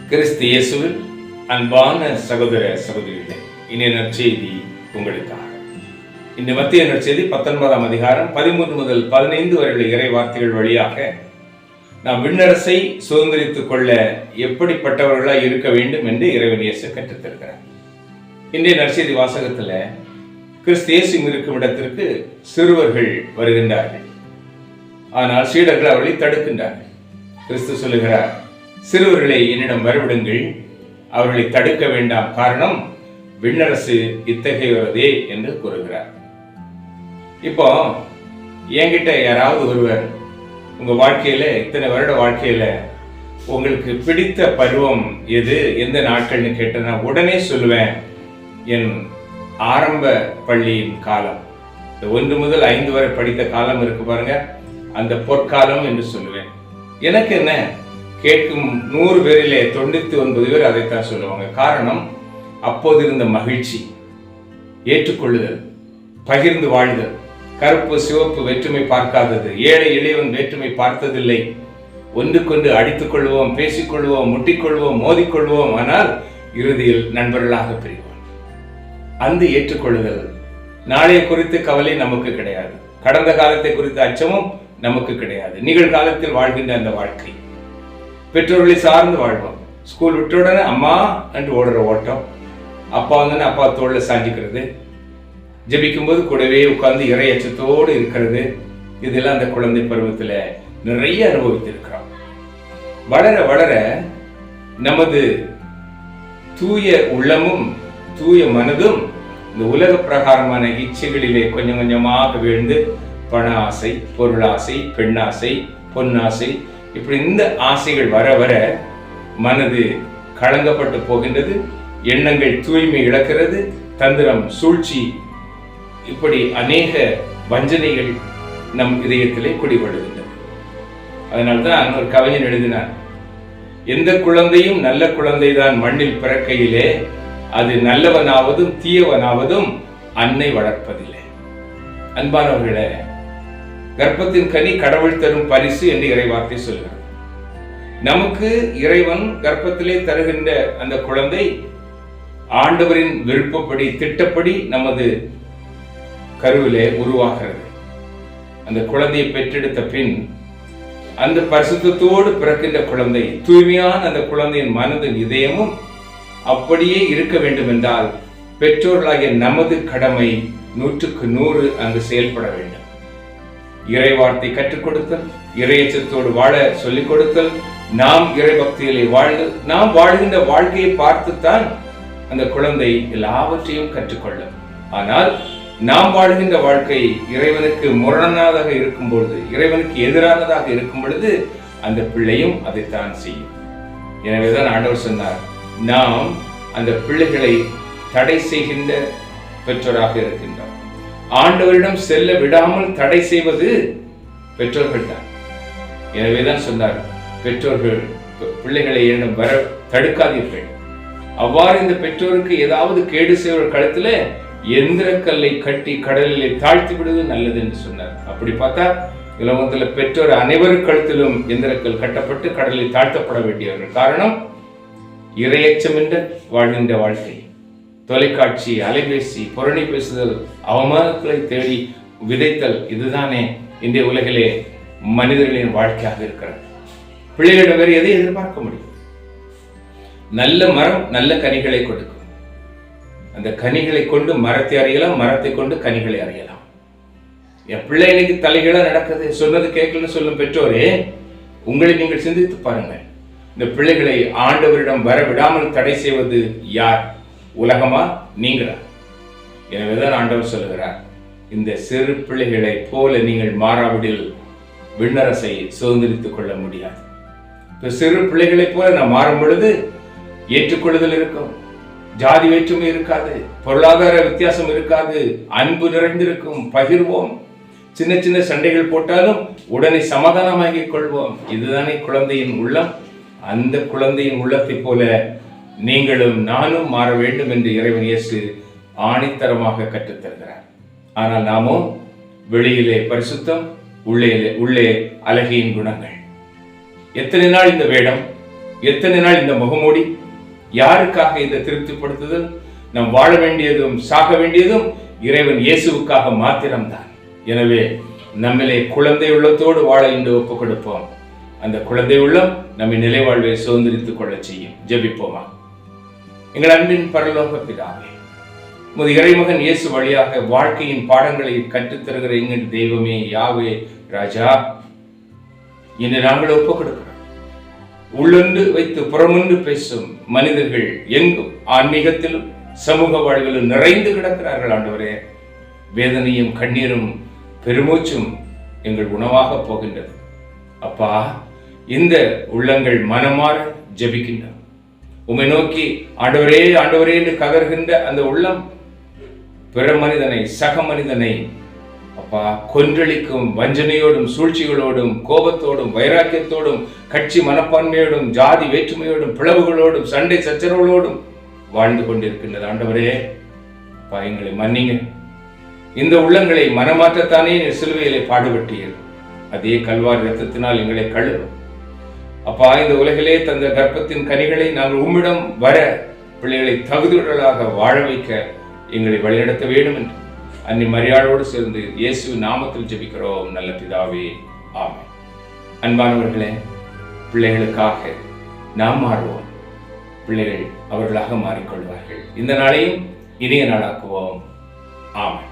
கிறிஸ்து இயேசுவில் அன்பான சகோதர சகோதரிகளே, இனிய நற்செய்தி உங்களுக்காக. இந்த மத்திய நற்செய்தி 19ஆம் அதிகாரம் 13 முதல் 15 வரை உள்ள இறை வார்த்தைகள் வழியாக நாம் விண்ணரசை சுதந்திரித்துக் கொள்ள எப்படிப்பட்டவர்களாய் இருக்க வேண்டும் என்று இறைவன் இயேசு கற்றுத்தருகிறார். இன்றைய நற்செய்தி வாசகத்துல கிறிஸ்து இயேசு இருக்கும் இடத்திற்கு சிறுவர்கள் வருகின்றார்கள். ஆனால் சீடர்கள் அவர்களை தடுக்கின்றார்கள். கிறிஸ்து சொல்லுகிறார், சிறுவர்களை என்னிடம் வரவிடுங்கள், அவர்களை தடுக்க வேண்டாம், காரணம் விண்ணரசு இத்தகையதே என்று கூறுகிறார். இப்போ என்கிட்ட யாராவது ஒருவர் உங்க வாழ்க்கையில, இத்தனை வருட வாழ்க்கையில உங்களுக்கு பிடித்த பருவம் எது, எந்த நாட்கள்னு கேட்டனா உடனே சொல்லுவேன், என் ஆரம்ப பள்ளியின் காலம், 1 முதல் 5 வரை படித்த காலம் இருக்கு பாருங்க, அந்த பொற்காலம் என்று சொல்லுவேன். எனக்கு என்ன, கேட்கும் 100 பேரிலே 99 பேர் அதைத்தான் சொல்லுவாங்க. காரணம், அப்போது இருந்த மகிழ்ச்சி, ஏற்றுக்கொள்ளுதல், பகிர்ந்து வாழ்தல், கருப்பு சிவப்பு வேற்றுமை பார்க்காதது, ஏழை எளியவன் வேற்றுமை பார்த்ததில்லை, ஒன்றுக்கொன்று அடித்துக் கொள்வோம், பேசிக்கொள்வோம், முட்டிக்கொள்வோம், மோதிக்கொள்வோம், ஆனால் இறுதியில் நண்பர்களாக பிரிவோம். அந்த ஏற்றுக்கொள்ளுதல், நாளைய குறித்து கவலை நமக்கு கிடையாது, கடந்த காலத்தை குறித்த அச்சமும் நமக்கு கிடையாது, நிகழ்காலத்தில் வாழ்கின்ற அந்த வாழ்க்கை, பெற்றோர்களை சார்ந்து வாழ்வோம். ஸ்கூல் விட்ட உடனே அம்மா என்று ஓடுற ஓட்டம், அப்பா வந்து அப்பா தோல்ல சாஞ்சிக்கிறது, ஜெபிக்கும் போது கூடவே உட்கார்ந்து இறை அச்சத்தோடு இருக்கிறது, இதெல்லாம் அந்த குழந்தை பருவத்துல நிறைய அனுபவித்திருக்கிறோம். வளர வளர நமது தூய உள்ளமும் தூய மனதும் இந்த உலக பிரகாரமான இச்சைகளிலே கொஞ்சம் கொஞ்சமாக வீழ்ந்து பண ஆசை, பொருளாசை, பெண்ணாசை, பொன்னாசை, இப்படி இந்த ஆசைகள் வர வர மனது களங்கப்பட்டு போகின்றது, எண்ணங்கள் தூய்மை இழக்கிறது, தந்திரம், சூழ்ச்சி, இப்படி அநேக வஞ்சனைகள் நம் இதயத்திலே குடிகொள்ளுகின்றது. அதனால்தான் ஒரு கவிஞன் எழுதினார், எந்த குழந்தையும் நல்ல குழந்தைதான் மண்ணில் பிறக்கையிலே, அது நல்லவனாவதும் தீயவனாவதும் அன்னை வளர்ப்பதில்லை. அன்பானவர்களே, கர்ப்பத்தின் கனி கடவுள் தரும் பரிசு என்று இறைவார்த்தை சொல்கிறார். நமக்கு இறைவன் கர்ப்பத்திலே தருகின்ற அந்த குழந்தை ஆண்டவரின் விருப்பப்படி, திட்டப்படி நமது கருவிலே உருவாகிறது. அந்த குழந்தையை பெற்றெடுத்த பின் அந்த பரிசுத்தத்தோடு பிறக்கின்ற குழந்தை, தூய்மையான அந்த குழந்தையின் மனதின் இதயமும் அப்படியே இருக்க வேண்டும் என்றால் பெற்றோர்களாகிய நமது கடமை 100க்கு 100 அங்கு செயல்பட வேண்டும். இறை வார்த்தை கற்றுக் கொடுத்தல், இறையச்சத்தோடு வாழ சொல்லிக் கொடுத்தல், நாம் இறை பக்திகளை வாழ்தல், நாம் வாழ்கின்ற வாழ்க்கையை பார்த்துத்தான் அந்த குழந்தை எல்லாவற்றையும் கற்றுக்கொள்ளும். ஆனால் நாம் வாழ்கின்ற வாழ்க்கை இறைவனுக்கு முரணானதாக இருக்கும் பொழுது, இறைவனுக்கு எதிரானதாக இருக்கும் பொழுது அந்த பிள்ளையும் அதைத்தான் செய்யும். எனவேதான் ஆண்டவர் சொன்னார், நாம் அந்த பிள்ளைகளை தடை செய்கின்ற பெற்றோராக இருக்கின்றோம். ஆண்டவரிடம் செல்ல விடாமல் தடை செய்வது பெற்றோர்கள் தான். எனவேதான் சொன்னார், பெற்றோர்கள் பிள்ளைகளை என்னிடம் வர தடுக்காதீர்கள். அவ்வாறு இந்த பெற்றோருக்கு ஏதாவது கேடு செய்வர் கழுத்துல எந்திரக்கல்லை கட்டி கடலிலே தாழ்த்தி விடுவது நல்லது என்று சொன்னார். அப்படி பார்த்தா உலகத்துல பெற்றோர் அனைவரும் கழுத்திலும் எந்திரக்கல் கட்டப்பட்டு கடலில் தாழ்த்தப்பட வேண்டியவர்கள். காரணம், இறையச்சமின்றி வாழ்கின்ற வாழ்க்கை, தொலைக்காட்சி, அலைபேசி, புரணி பேசுதல், அவமானங்களை தேடி விதைத்தல், இதுதானே இன்றைய உலகிலே மனிதர்களின் வாழ்க்கையாக இருக்கிறது. பிள்ளைகளிடம் வேறு எதை எதிர்பார்க்க முடியும்? நல்ல மரம் நல்ல கனிகளை கொடுக்கும். அந்த கனிகளை கொண்டு மரத்தை அறியலாம், மரத்தை கொண்டு கனிகளை அறியலாம். என் பிள்ளை இன்னைக்கு தலைகீழா நடக்குது, சொன்னது கேட்கலன்னு சொல்லும் பெற்றோரே, உங்களை நீங்கள் சிந்தித்து பாருங்கள். இந்த பிள்ளைகளை ஆண்டவரிடம் வர விடாமல் தடை செய்வது யார்? உலகமா, நீங்களா? எனவேதான் ஆண்டவர் சொல்லுகிறார், இந்த சிறு பிள்ளைகளை போல நீங்கள் மாறாவிடில் விண்ணரசை சுதந்திரித்துக் கொள்ள முடியாது. இப்ப சிறு பிள்ளைகளை போல நாம் மாறும் பொழுது ஏற்றுக்கொள்ளுதல் இருக்கும், ஜாதி வேற்றுமை இருக்காது, பொருளாதார வித்தியாசம் இருக்காது, அன்பு நிறைந்திருக்கும், பகிர்வோம், சின்ன சின்ன சண்டைகள் போட்டாலும் உடனே சமாதானமாகிக் கொள்வோம். இதுதானே குழந்தையின் உள்ளம். அந்த குழந்தையின் உள்ளத்தை போல நீங்களும் நானும் மாற வேண்டும் என்று இறைவன் இயேசு ஆணித்தரமாக கற்றுத்தருகிறார். ஆனால் நாமோ வெளியிலே பரிசுத்தம், உள்ளே அழகியின் குணங்கள். எத்தனை நாள் இந்த வேடம், எத்தனை நாள் இந்த முகமூடி? யாருக்காக இந்த திருப்திப்படுத்துதல்? நாம் வாழ வேண்டியதும் சாக வேண்டியதும் இறைவன் இயேசுவுக்காக மாத்திரம்தான். எனவே நம்மிலே குழந்தை உள்ளத்தோடு வாழ இன்று ஒப்புக் கொடுப்போம். அந்த குழந்தை உள்ளம் நம்மை நிலைவாழ்வை சுதந்திரித்துக் கொள்ள செய்யும். ஜெபிப்போமா. எங்கள் அன்பின் பரலோக பிதாவே, உமது இறைமகன் இயேசு வழியாக வாழ்க்கையின் பாடங்களை கற்றுத்தருகிற எங்கள் தெய்வமே, யாவே ராஜா, இன்று நாங்கள் ஒப்புக் கொடுக்கிறோம். உள்ளொன்று வைத்து புறமொன்று பேசும் மனிதர்கள் எங்கும் ஆன்மீகத்திலும் சமூக வாழ்விலும் நிறைந்து கிடக்கிறார்கள். ஆண்டவரே, வேதனையும் கண்ணீரும் பெருமூச்சும் எங்கள் உணவாக போகின்றது. அப்பா, இந்த உள்ளங்கள் மனமாற ஜெபிக்கின்றன. உம்மை நோக்கி ஆண்டவரே ஆண்டவரே என்று கதறுகின்ற அந்த உள்ளம் பிற மனிதனை, சக மனிதனை அப்பா கொன்றளிக்கும் வஞ்சனையோடும் சூழ்ச்சிகளோடும் கோபத்தோடும் வைராக்கியத்தோடும் கட்சி மனப்பான்மையோடும் ஜாதி வேற்றுமையோடும் பிளவுகளோடும் சண்டை சச்சரவுகளோடும் வாழ்ந்து கொண்டிருக்கின்றது. ஆண்டவரே, அப்பா எங்களை மன்னிங்க. இந்த உள்ளங்களை மனமாற்றத்தானே சிலுவையிலே பாடுபட்டீர்கள். அதே கல்வாரி இரத்தத்தினால் எங்களை கழுவும். அப்பா, இந்த உலகிலே தந்த கர்ப்பத்தின் கனிகளை நாங்கள் உம்மிடம் வர பிள்ளைகளை தகுதியுள்ளதாக வாழ வைக்க எங்களை வழிநடத்த வேண்டும் என்று அன்னை மரியாளோடு சேர்ந்து இயேசுவின் நாமத்தில் ஜெபிக்கிறோம் நல்ல பிதாவே, ஆமென். அன்பானவர்களே, பிள்ளைகளுக்காக நாம் மாறுவோம், பிள்ளைகள் அவர்களாக மாறிக்கொள்வார்கள். இந்த நாளையும் இனிய நாளாக்குவோம். ஆமென்.